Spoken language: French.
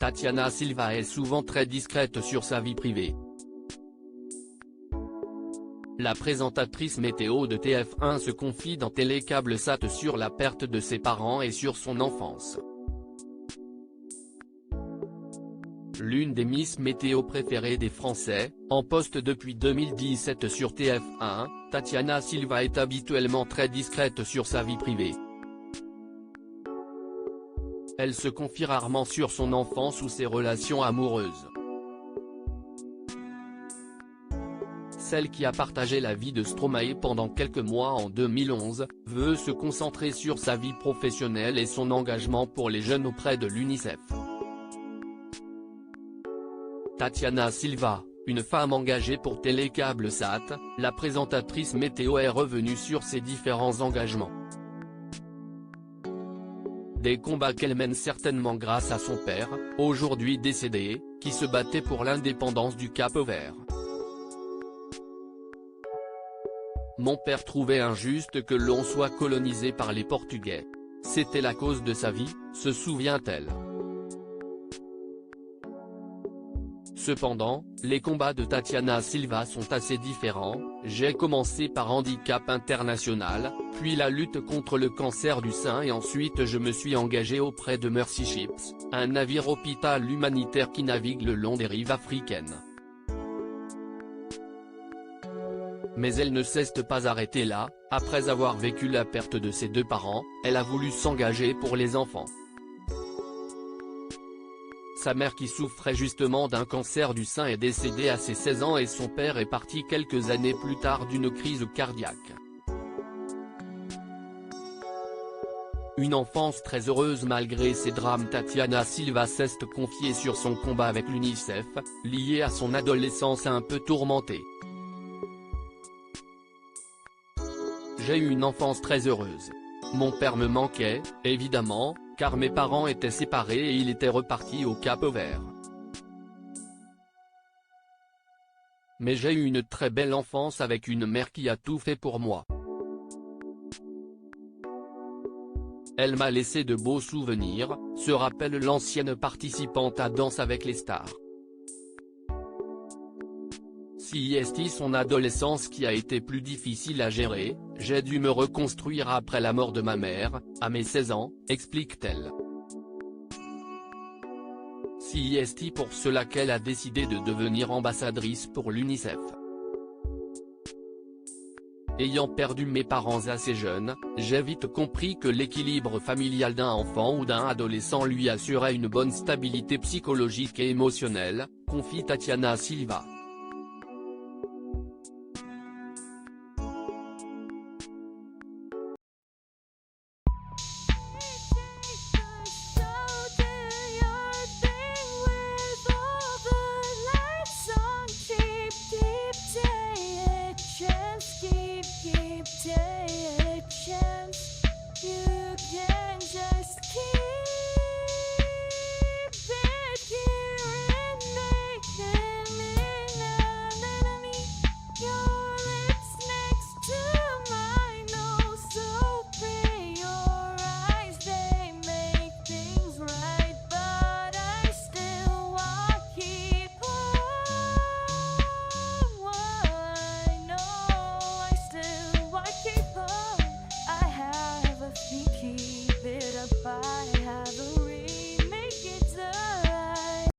Tatiana Silva est souvent très discrète sur sa vie privée. La présentatrice météo de TF1 se confie dans Télécable-Sat sur la perte de ses parents et sur son enfance. L'une des Miss Météo préférées des Français, en poste depuis 2017 sur TF1, Tatiana Silva est habituellement très discrète sur sa vie privée. Elle se confie rarement sur son enfance ou ses relations amoureuses. Celle qui a partagé la vie de Stromae pendant quelques mois en 2011, veut se concentrer sur sa vie professionnelle et son engagement pour les jeunes auprès de l'UNICEF. Tatiana Silva, une femme engagée pour Télécable-Sat, la présentatrice météo est revenue sur ses différents engagements. Des combats qu'elle mène certainement grâce à son père, aujourd'hui décédé, qui se battait pour l'indépendance du Cap-Vert. Mon père trouvait injuste que l'on soit colonisé par les Portugais. C'était la cause de sa vie, se souvient-elle. Cependant, les combats de Tatiana Silva sont assez différents. J'ai commencé par Handicap International, puis la lutte contre le cancer du sein et ensuite je me suis engagé auprès de Mercy Ships, un navire hôpital humanitaire qui navigue le long des rives africaines. Mais elle ne s'est pas arrêtée là. Après avoir vécu la perte de ses deux parents, elle a voulu s'engager pour les enfants. Sa mère qui souffrait justement d'un cancer du sein est décédée à ses 16 ans et son père est parti quelques années plus tard d'une crise cardiaque. Une enfance très heureuse malgré ces drames. Tatiana Silva s'est confiée sur son combat avec l'UNICEF, lié à son adolescence un peu tourmentée. J'ai eu une enfance très heureuse. Mon père me manquait, évidemment, car mes parents étaient séparés et il était reparti au Cap-Vert. Mais j'ai eu une très belle enfance avec une mère qui a tout fait pour moi. Elle m'a laissé de beaux souvenirs, se rappelle l'ancienne participante à Danse avec les stars. C'est son adolescence qui a été plus difficile à gérer, j'ai dû me reconstruire après la mort de ma mère, à mes 16 ans, explique-t-elle. C'est pour cela qu'elle a décidé de devenir ambassadrice pour l'UNICEF. Ayant perdu mes parents assez jeunes, j'ai vite compris que l'équilibre familial d'un enfant ou d'un adolescent lui assurait une bonne stabilité psychologique et émotionnelle, confie Tatiana Silva.